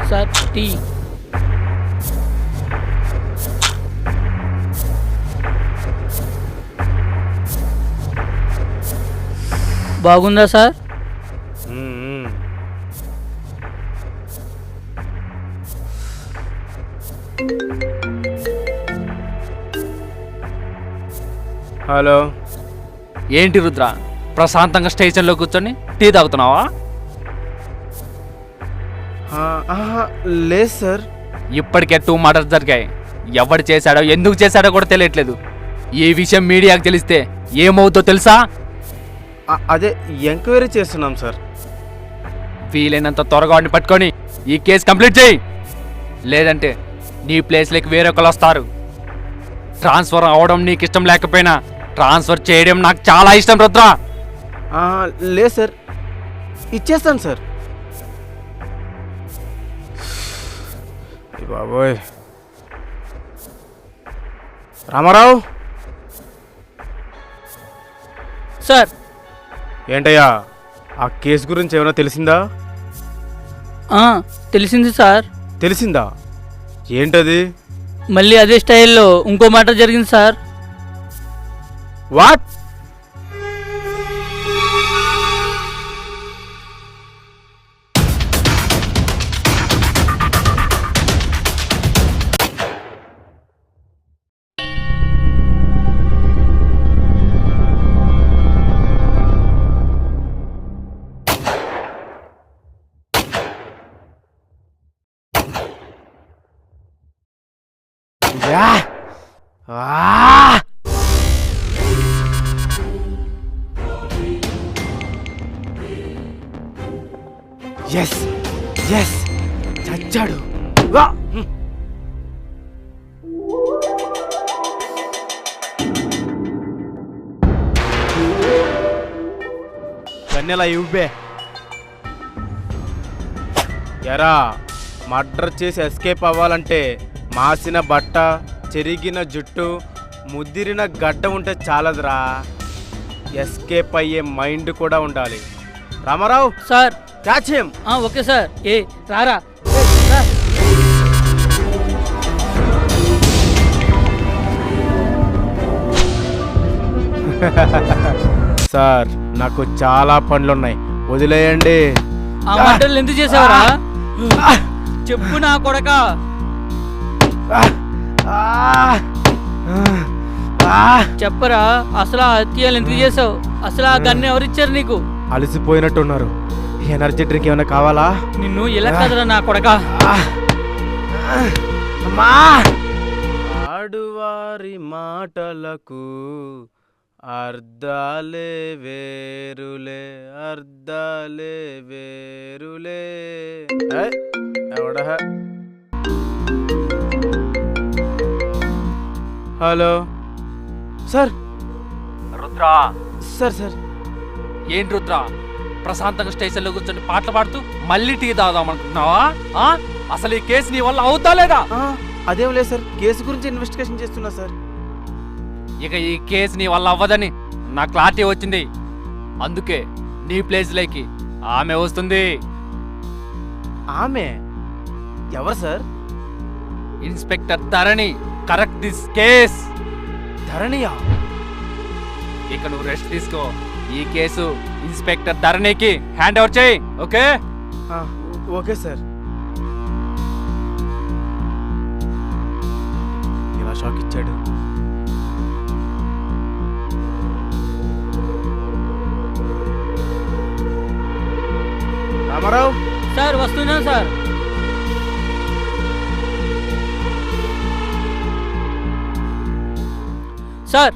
Sir tea. బాగుందా sir? Hello, ఏంటి రుద్ర, ప్రశాంతంగా స్టేషన్లో కూర్చొని టీ తాగుతున్నావా? లేదు సార్. ఇప్పటికే 2 మర్డర్స్ జరిగాయి. ఎవడు చేశాడో ఎందుకు చేశాడో కూడా తెలియట్లేదు. ఈ విషయం మీడియాకు తెలిస్తే ఏమవుతో తెలుసా? అదే ఎంక్వైరీ చేస్తున్నాం సార్. వీలైనంత త్వరగా వాడిని పట్టుకొని ఈ కేసు కంప్లీట్ చేయి. లేదంటే నీ ప్లేస్లోకి వేరొకరు వస్తారు. ట్రాన్స్ఫర్ అవడం నీకు ఇష్టం లేకపోయినా ట్రాన్స్ఫర్ చేయడం నాకు చాలా ఇష్టం రుద్ర. లేదు సార్, ఇచ్చేస్తాను సార్. బాబోయ్, రామారావు. సార్. ఏంటయ్యా, ఆ కేసు గురించి ఏమైనా తెలిసిందా? తెలిసింది సార్. తెలిసిందా? ఏంటది? మళ్ళీ అదే స్టైల్లో ఇంకో మాట జరిగింది సార్. వాట్? ఎస్ ఎస్, చచ్చాడు. కన్నెలా ఇవ్వే. ఎరా, మర్డర్ చేసి ఎస్కేప్ అవ్వాలంటే మాసిన బట్ట, చెరిగిన జుట్టు, ముదిరిన గడ్డ ఉంటే చాలదురా. ఎస్కేప్ అయ్యే మైండ్ కూడా ఉండాలి. Ramarao sir. Catch him. Okay sir. రారా. సార్, నాకు చాలా పనులున్నాయి, వదిలేయండి. ఆ మాటలు ఎందుకు చేసావరా? చెప్పు నా కొడక. చెప్పరా, అసలు ఆ హత్యలు ఎందుకు చేసావు? అసలు ఆ గన్ను ఎవరిచ్చారు నీకు? అలసిపోయినట్టున్నారు. ఎనర్జీ డ్రింక్ ఏమైనా కావాలా? నిన్ను ఇలా కదరా నా కొడక. ఆడువారి మాటలకు అర్ధాలే వేరులే, అర్ధాలే వేరులే. ఎవడ? Hello sir. Rudra. Sir sir. ఏంటి రుద్ర, ప్రశాంతంగా స్టేషన్లో కూర్చొని పాటలు పాడుతూ మళ్ళీ టీ తాగుదామనుకుంటున్నావా? అసలు ఈ కేసు నీ వల్ల అవుతా లేదా? అదేం లేదు సార్, కేసు గురించి ఇన్వెస్టిగేషన్ చేస్తున్నా సార్. ఇక ఈ కేసు నీ వల్ల అవ్వదని నా క్లారిటీ వచ్చింది. అందుకే నీ ప్లేస్లోకి ఆమె వస్తుంది. ఆమె ఎవరు sir? Inspector Dharani. Correct this case. ధరణియా? ఇక నువ్వు రెస్ట్ తీసుకో. ఈ కేసు ఇన్స్పెక్టర్ ధరణికి హ్యాండ్ ఓవర్ చేయి. ఓకే? Okay sir. ఇలా షాక్ ఇచ్చాడు. రామారావు సార్. వస్తున్నా సార్. సార్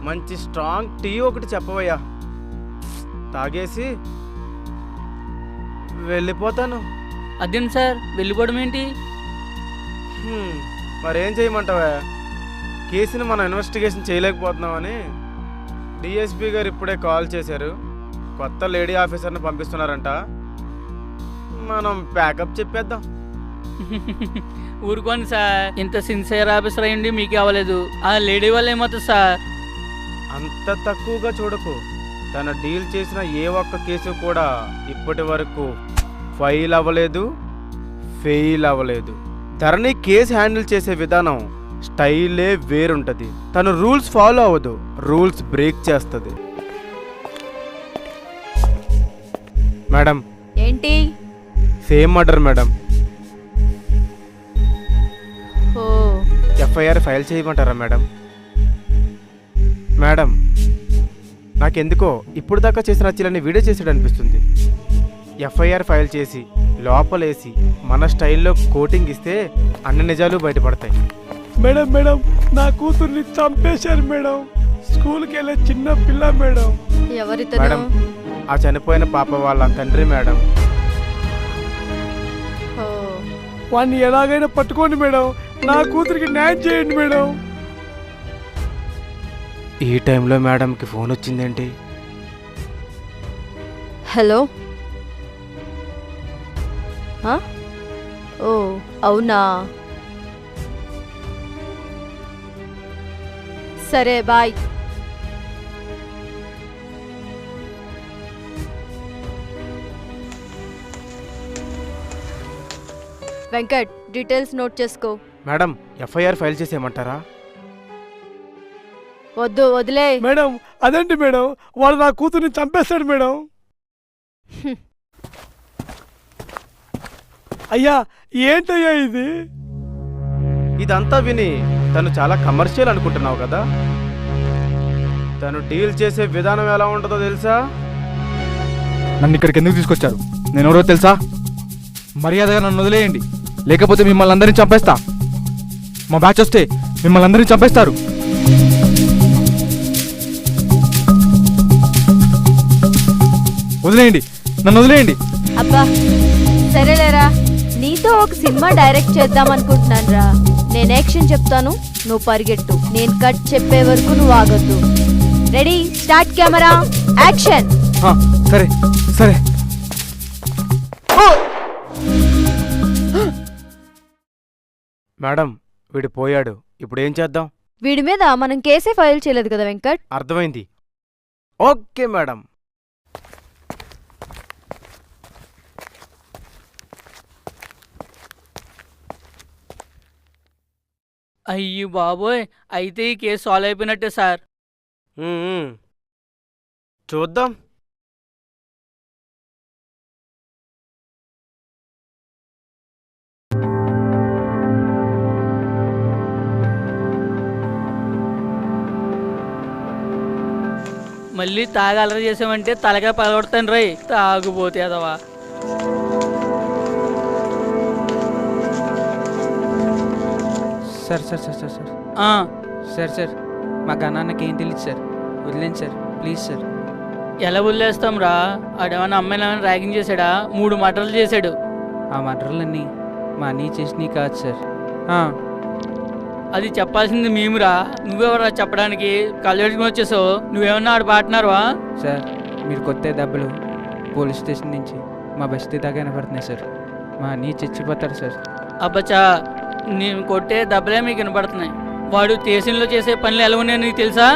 మంచి స్ట్రాంగ్ టీ ఒకటి చెప్పవయ్యా, తాగేసి వెళ్ళిపోతాను. అదేం సార్ వెళ్ళిపోవడం ఏంటి? మరేం చేయమంటావా, కేసుని మనం ఇన్వెస్టిగేషన్ చేయలేకపోతున్నామని డిఎస్పీ గారు ఇప్పుడే కాల్ చేశారు. కొత్త లేడీ ఆఫీసర్ని పంపిస్తున్నారంట. మనం ప్యాకప్ చెప్పేద్దాం. ఊరుకోండి సార్, ఇంత సిన్సియర్ ఆఫీసర్ అయ్యండి మీకే అవ్వలేదు, ఆ లేడీ వల్ల ఏమవుతుంది సార్? అంత తక్కువగా చూడకు. తను డీల్ చేసిన ఏ ఒక్క కేసు కూడా ఇప్పటి వరకు ఫైల్ అవ్వలేదు, ఫెయిల్ అవ్వలేదు. ధరణి కేసు హ్యాండిల్ చేసే విధానం స్టైలే వేరుంటది. తను రూల్స్ ఫాలో అవ్వదు, రూల్స్ బ్రేక్ చేస్తుంది. మేడం ఏంటి? Same murder madam. ఓ ఎఫ్ఐఆర్ ఫైల్ చేయమంటారా మేడం? మేడం నాకెందుకో ఇప్పుడు దాకా చేసిన హత్యలన్నీ వీడియో చేసాడు అనిపిస్తుంది. ఎఫ్ఐఆర్ ఫైల్ చేసి లోపలేసి మన స్టైల్లో కోటింగ్ ఇస్తే అన్ని నిజాలు బయటపడతాయి. మేడం మేడం నా కూతుర్ని చంపేశారు మేడం. స్కూల్కి వెళ్ళే చిన్న పిల్ల మేడం. ఎవరితను? మేడం ఆ చనిపోయిన పాప వాళ్ళ తండ్రి మేడం. ఓ వాడిని ఎలాగైనా పట్టుకోండి మేడం. నా కూతురికి న్యాయం చేయండి మేడం. ఈ టైంలో మేడంకి ఫోన్ వచ్చిందేంటి? హలో. ఆ? ఓ అవునా, సరే బాయ్. వెంకట్ డీటెయిల్స్ నోట్ చేసుకో. మేడం ఎఫ్ఐఆర్ ఫైల్ చేసేయమంటారా? వద్దు వదిలే. మేడం అదేంటి మేడం, వాడు నా కూతుర్ని చంపేశాడు మేడం. అయ్యా ఏంటయ్యా ఇది? ఇదంతా విని తను చాలా కమర్షియల్ అనుకుంటున్నావు కదా. తను డీల్ చేసే విధానం ఎలా ఉంటుందో తెలుసా? నన్ను ఇక్కడికి ఎందుకు తీసుకొచ్చారు? నేను ఎవరో తెలుసా? మర్యాదగా నన్ను వదిలేయండి, లేకపోతే మిమ్మల్ని అందరినీ చంపేస్తా. మా బ్యాచ్ వస్తే మిమ్మల్ని అందరినీ చంపేస్తారు. వదిలేయండి, నన్ను వదిలేయండి. అబ్బా సరేలేరా, నీతో ఒక సినిమా డైరెక్ట్ చేద్దాం అనుకుంటున్నాను రా. నేను యాక్షన్ చెప్తాను, నువ్వు పరిగెట్టు. నేను కట్ చెప్పే వరకు నువ్వు ఆగొద్దు. Ready, start, camera, action. సరే సరే. మేడం వీడు పోయాడు, ఇప్పుడు ఏం చేద్దాం? వీడి మీద మనం కేసే ఫైల్ చేయలేదు కదా వెంకట్. అర్థమైంది. Okay madam. అయ్యి బాబోయ్, అయితే ఈ కేసు సాల్వ్ అయిపోయినట్టే సార్. చూద్దాం. మళ్ళీ తాగి అలరి చేసామంటే తలగా పగలగొడతాను రై, తాగుపోతే అదవా. Sir sir sir sir sir sir sir మా గన్నాన్నకి ఏం తెలియదు సార్, వదిలేండి సార్ ప్లీజ్ సార్. ఎలా వదిలేస్తాం రా? ఆడేమన్నా అమ్మాయిని ఏమైనా ర్యాగింగ్ చేశాడా? 3 మర్డర్లు చేశాడు. ఆ మర్డర్లన్నీ మా అన్నయ్య చేసినవి కాదు సార్. అది చెప్పాల్సింది మేమురా, నువ్వెవరా చెప్పడానికి? కళ్ళెడుకుని వచ్చేసావు, నువ్వేమన్నా ఆడ పాటున్నారువా? సార్ మీరు కొత్త దెబ్బలు పోలీస్ స్టేషన్ నుంచి మా బస్తీ దాకా వినపడుతున్నాయి సార్. మా అన్నయ్య చచ్చిపోతారు సార్. అబ్బచ్చా, నేను కొట్టే దెబ్బలే మీకు వినపడుతున్నాయి. వాడు స్టేషన్లో చేసే పనులు ఎలా ఉన్నాయో నీకు తెలుసా?